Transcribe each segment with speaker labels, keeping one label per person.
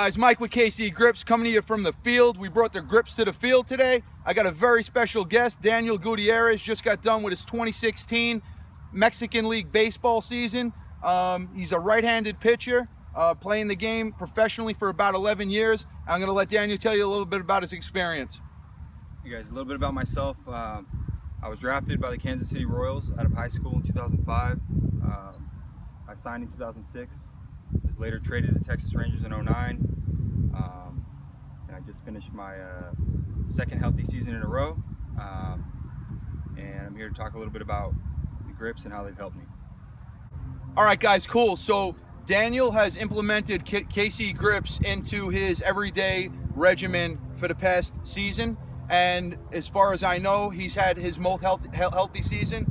Speaker 1: guys, Mike with KC GRIPZ coming to you from the field. We brought the grips to the field today. I got a very special guest, Daniel Gutierrez. Just got done with his 2016 Mexican League baseball season. He's a right-handed pitcher, playing the game professionally for about 11 years. I'm going to let Daniel tell you a little bit about his experience.
Speaker 2: Hey guys, a little bit about myself. I was drafted by the Kansas City Royals out of high school in 2005. I signed in 2006. Was later traded to the Texas Rangers in 2009. And I just finished my second healthy season in a row. And I'm here to talk a little bit about the grips and how they've helped me.
Speaker 1: All right, guys, cool. So Daniel has implemented KC GRIPZ into his everyday regimen for the past season. And as far as I know, he's had his most healthy season.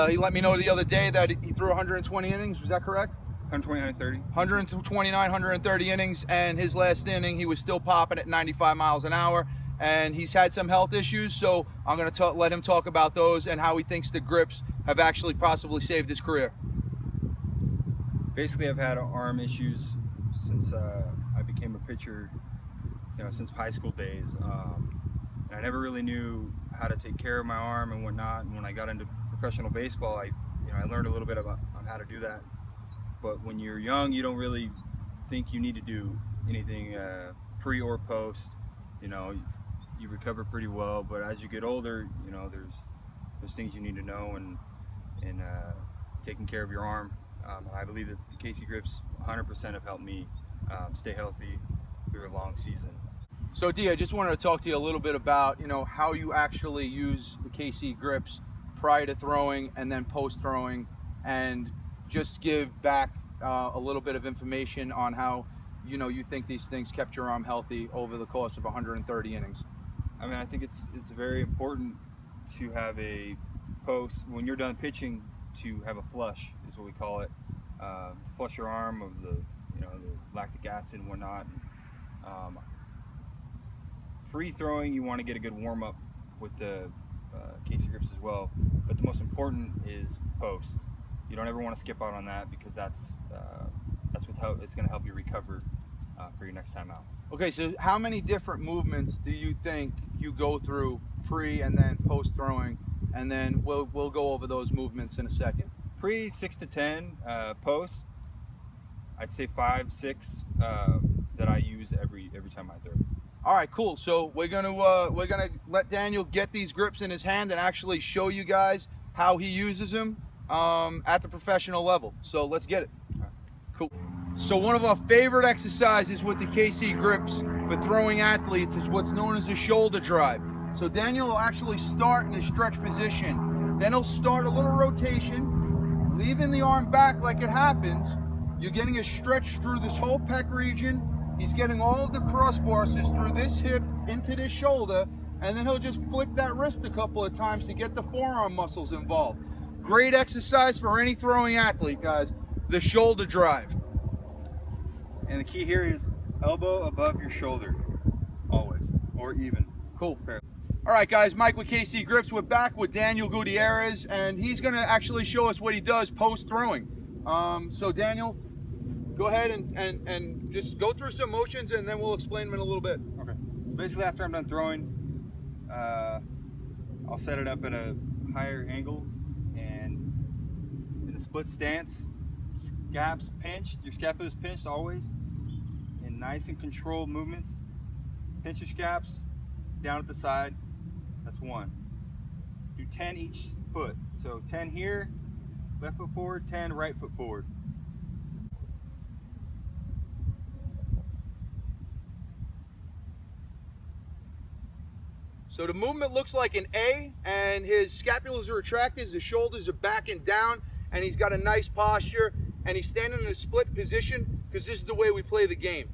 Speaker 1: He let me know the other day that he threw 120 innings. Was that correct?
Speaker 2: 120, 130.
Speaker 1: 129, 130 innings, and his last inning, he was still popping at 95 miles an hour. And he's had some health issues, so I'm going to let him talk about those and how he thinks the grips have actually possibly saved his career.
Speaker 2: Basically, I've had arm issues since I became a pitcher, since high school days. And I never really knew how to take care of my arm and whatnot. And when I got into professional baseball, I learned a little bit on how to do that. But when you're young, you don't really think you need to do anything pre or post. You recover pretty well. But as you get older, there's things you need to know and taking care of your arm. I believe that the KC GRIPZ 100% have helped me stay healthy through a long season.
Speaker 1: So D, I just wanted to talk to you a little bit about how you actually use the KC GRIPZ prior to throwing and then post throwing, and just give back a little bit of information on how you think these things kept your arm healthy over the course of 130 innings.
Speaker 2: I think it's very important to have a post when you're done pitching, to have a flush is what we call it. Flush your arm of the the lactic acid and whatnot. Free throwing, you want to get a good warm up with the KC GRIPZ as well, but the most important is post. You don't ever want to skip out on that, because that's it's going to help you recover for your next time out.
Speaker 1: Okay, so how many different movements do you think you go through pre and then post throwing? And then we'll go over those movements in a second.
Speaker 2: Pre 6 to 10, post I'd say 5, 6 that I use every time I throw.
Speaker 1: All right, cool. So we're gonna let Daniel get these grips in his hand and actually show you guys how he uses them at the professional level. So let's get it.
Speaker 2: Right.
Speaker 1: Cool. So one of our favorite exercises with the KC GRIPZ for throwing athletes is what's known as a shoulder drive. So Daniel will actually start in a stretch position. Then he'll start a little rotation, leaving the arm back like it happens. You're getting a stretch through this whole pec region. He's getting all of the cross forces through this hip into this shoulder, and then he'll just flick that wrist a couple of times to get the forearm muscles involved. Great exercise for any throwing athlete, guys. The shoulder drive.
Speaker 2: And the key here is elbow above your shoulder, always, or even.
Speaker 1: Cool. All right, guys, Mike with KC GRIPZ. We're back with Daniel Gutierrez, and he's going to actually show us what he does post-throwing. So, Daniel, go ahead and just go through some motions, and then we'll explain them in a little bit.
Speaker 2: Okay. Basically, after I'm done throwing, I'll set it up at a higher angle, and in a split stance, scaps pinched. Your scapula is pinched always, in nice and controlled movements. Pinch your scaps down at the side. That's 1. Do 10 each foot. So 10 here, left foot forward, 10 right foot forward.
Speaker 1: So the movement looks like an A, and his scapulas are retracted, his shoulders are back and down, and he's got a nice posture, and he's standing in a split position, because this is the way we play the game.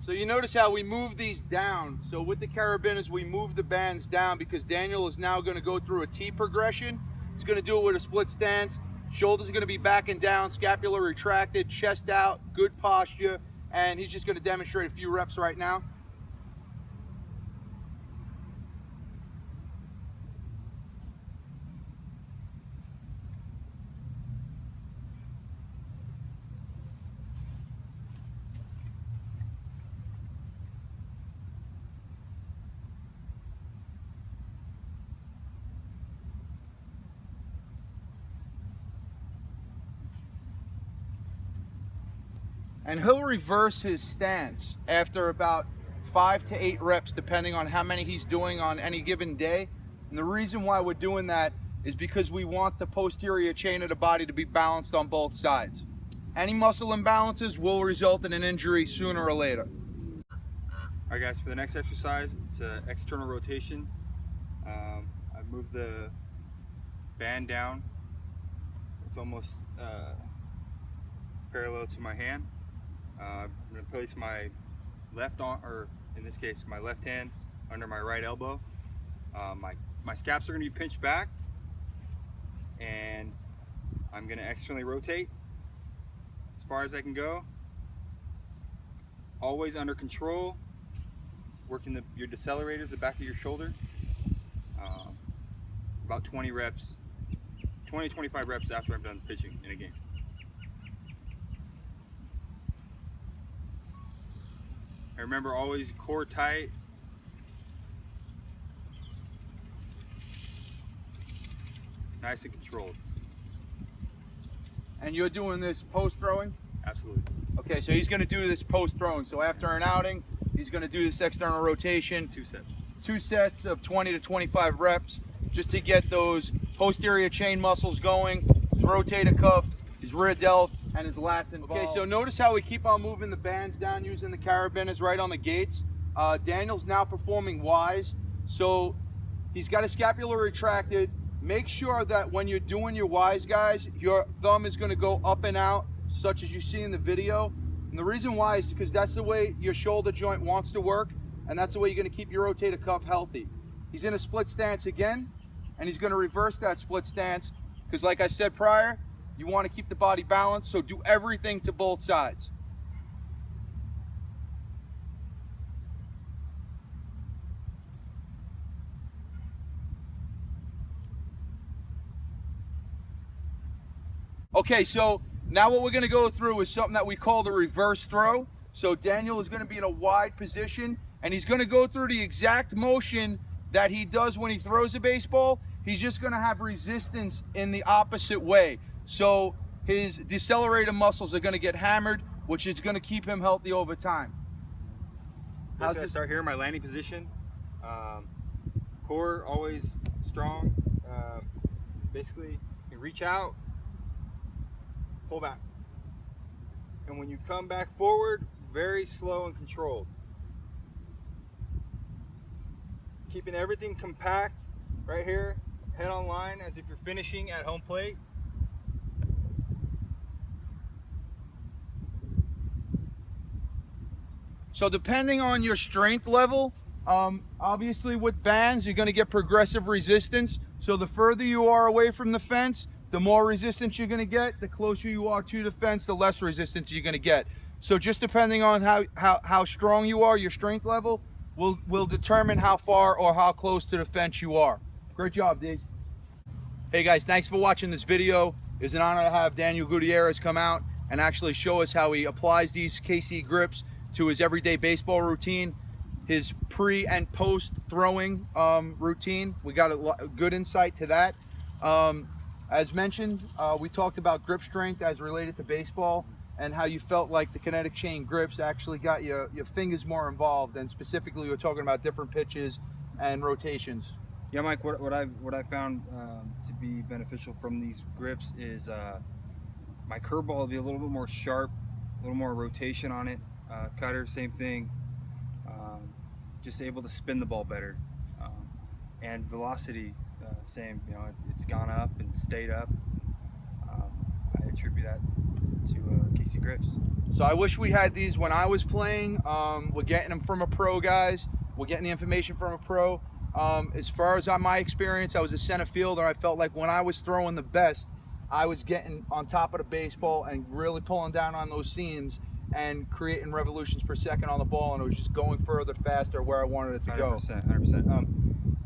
Speaker 1: So you notice how we move these down. So with the carabiners, we move the bands down because Daniel is now going to go through a T progression. He's going to do it with a split stance. Shoulders are going to be back and down, scapula retracted, chest out, good posture, and he's just going to demonstrate a few reps right now. and he'll reverse his stance after about 5 to 8 reps, depending on how many he's doing on any given day. And the reason why we're doing that is because we want the posterior chain of the body to be balanced on both sides. Any muscle imbalances will result in an injury sooner or later.
Speaker 2: All right, guys, for the next exercise, it's an external rotation. I moved the band down. It's almost parallel to my hand. I'm going to place my left arm, or in this case, my left hand under my right elbow. My scaps are going to be pinched back, and I'm going to externally rotate as far as I can go. Always under control, working your decelerators, the back of your shoulder. About 20 reps, 20 to 25 reps after I'm done pitching in a game. And remember, always core tight. Nice and controlled.
Speaker 1: And you're doing this post throwing?
Speaker 2: Absolutely.
Speaker 1: Okay, so he's going to do this post throwing. So after an outing, he's going to do this external rotation.
Speaker 2: 2 sets.
Speaker 1: 2 sets of 20 to 25 reps just to get those posterior chain muscles going, his rotator cuff, his rear delt, and his lats involved. Okay, so notice how we keep on moving the bands down using the carabiners right on the gates. Daniel's now performing Ys, so he's got his scapula retracted. Make sure that when you're doing your Ys, guys, your thumb is going to go up and out, such as you see in the video. And the reason why is because that's the way your shoulder joint wants to work, and that's the way you're going to keep your rotator cuff healthy. He's in a split stance again, and he's going to reverse that split stance because, like I said prior, you want to keep the body balanced, so do everything to both sides. Okay, so now what we're going to go through is something that we call the reverse throw. So Daniel is going to be in a wide position, and he's going to go through the exact motion that he does when he throws a baseball. He's just going to have resistance in the opposite way. So his decelerator muscles are going to get hammered, which is going to keep him healthy over time.
Speaker 2: I start here in my landing position. Core always strong. Basically, you reach out, pull back. And when you come back forward, very slow and controlled. Keeping everything compact right here, head on line as if you're finishing at home plate.
Speaker 1: So depending on your strength level, obviously with bands, you're going to get progressive resistance. So the further you are away from the fence, the more resistance you're going to get. The closer you are to the fence, the less resistance you're going to get. So just depending on how strong you are, your strength level will determine how far or how close to the fence you are. Great job, D. Hey guys, thanks for watching this video. It's an honor to have Daniel Gutierrez come out and actually show us how he applies these KC grips to his everyday baseball routine, his pre and post throwing routine. We got a good insight to that. As mentioned, we talked about grip strength as related to baseball and how you felt like the kinetic chain grips actually got your fingers more involved, and specifically we were talking about different pitches and rotations.
Speaker 2: Yeah, Mike, what I found to be beneficial from these grips is my curveball will be a little bit more sharp, a little more rotation on it. Cutter, same thing. Just able to spin the ball better, and velocity, same. You know, it's gone up and stayed up. I attribute that to KC GRIPZ.
Speaker 1: So I wish we had these when I was playing. We're getting them from a pro, guys. We're getting the information from a pro. As far as on my experience, I was a center fielder. I felt like when I was throwing the best, I was getting on top of the baseball and really pulling down on those seams and creating revolutions per second on the ball, and it was just going further, faster where I wanted it to go.
Speaker 2: 100%.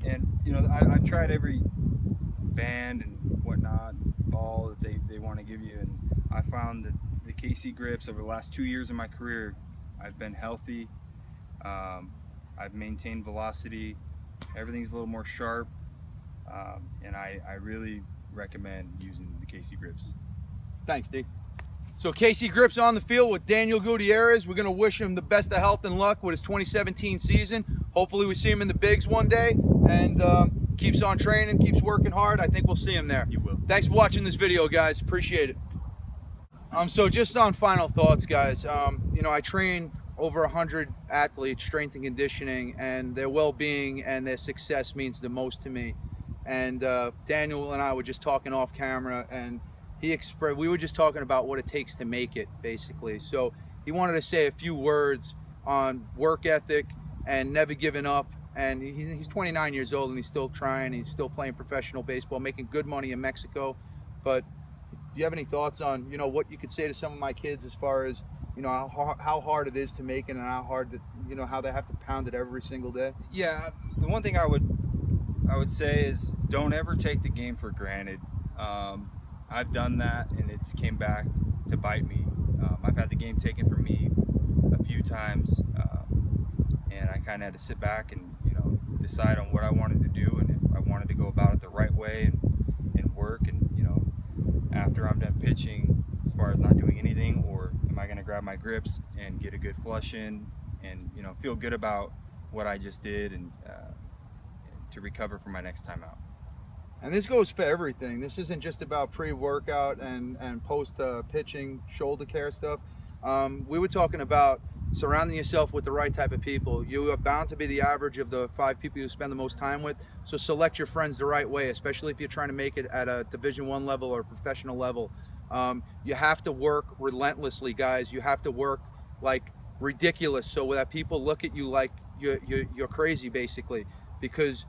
Speaker 2: And you know, I've tried every band and whatnot, ball that they want to give you, and I found that the KC GRIPZ over the last 2 years of my career, I've been healthy. I've maintained velocity. Everything's a little more sharp, and I really recommend using the KC GRIPZ.
Speaker 1: Thanks, D. So KC GRIPZ on the field with Daniel Gutierrez. We're going to wish him the best of health and luck with his 2017 season. Hopefully we see him in the bigs one day, and keeps on training, keeps working hard. I think we'll see him there.
Speaker 2: You will.
Speaker 1: Thanks for watching this video, guys. Appreciate it. So just on final thoughts, guys, you know, I train over 100 athletes, strength and conditioning, and their well-being and their success means the most to me. And Daniel and I were just talking off camera, and we were just talking about what it takes to make it, basically. So he wanted to say a few words on work ethic and never giving up. And he's 29 years old and he's still trying. He's still playing professional baseball, making good money in Mexico. But do you have any thoughts on, you know, what you could say to some of my kids as far as, you know, how hard it is to make it, and how hard that, you know, how they have to pound it every single day?
Speaker 2: Yeah, the one thing I would say is don't ever take the game for granted. I've done that and it's came back to bite me. I've had the game taken from me a few times, and I kind of had to sit back and, you know, decide on what I wanted to do, and if I wanted to go about it the right way and work, and, you know, after I'm done pitching, as far as not doing anything, or am I going to grab my grips and get a good flush in and, you know, feel good about what I just did, and to recover for my next time out.
Speaker 1: And this goes for everything. This isn't just about pre-workout and post pitching shoulder care stuff. We were talking about surrounding yourself with the right type of people. You are bound to be the average of the 5 people you spend the most time with. So select your friends the right way, especially if you're trying to make it at a Division I level or a professional level. You have to work relentlessly, guys. You have to work like ridiculous, so that people look at you like you're crazy, basically, because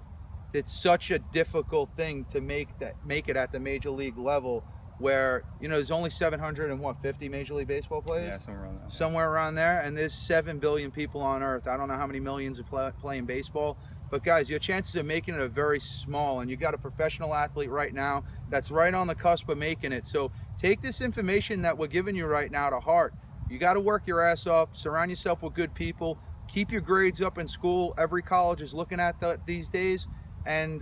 Speaker 1: it's such a difficult thing to make it at the major league level, where, you know, there's only 750 Major League Baseball players?
Speaker 2: Yeah, somewhere around there.
Speaker 1: Somewhere around there, and there's 7 billion people on Earth. I don't know how many millions are playing baseball, but guys, your chances of making it are very small, and you got a professional athlete right now that's right on the cusp of making it. So take this information that we're giving you right now to heart. You got to work your ass off, surround yourself with good people, keep your grades up in school. Every college is looking at that these days. And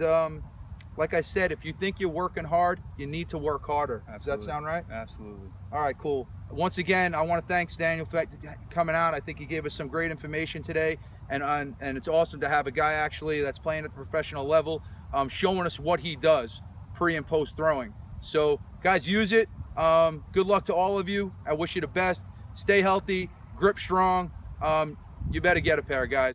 Speaker 1: like I said, if you think you're working hard, you need to work harder.
Speaker 2: Absolutely.
Speaker 1: Does that sound right?
Speaker 2: Absolutely.
Speaker 1: All right, cool. Once again, I want to thank Daniel for coming out. I think he gave us some great information today, and it's awesome to have a guy actually that's playing at the professional level, showing us what he does pre and post throwing. So guys, use it. Good luck to all of you. I wish you the best. Stay healthy, grip strong. You better get a pair, guys.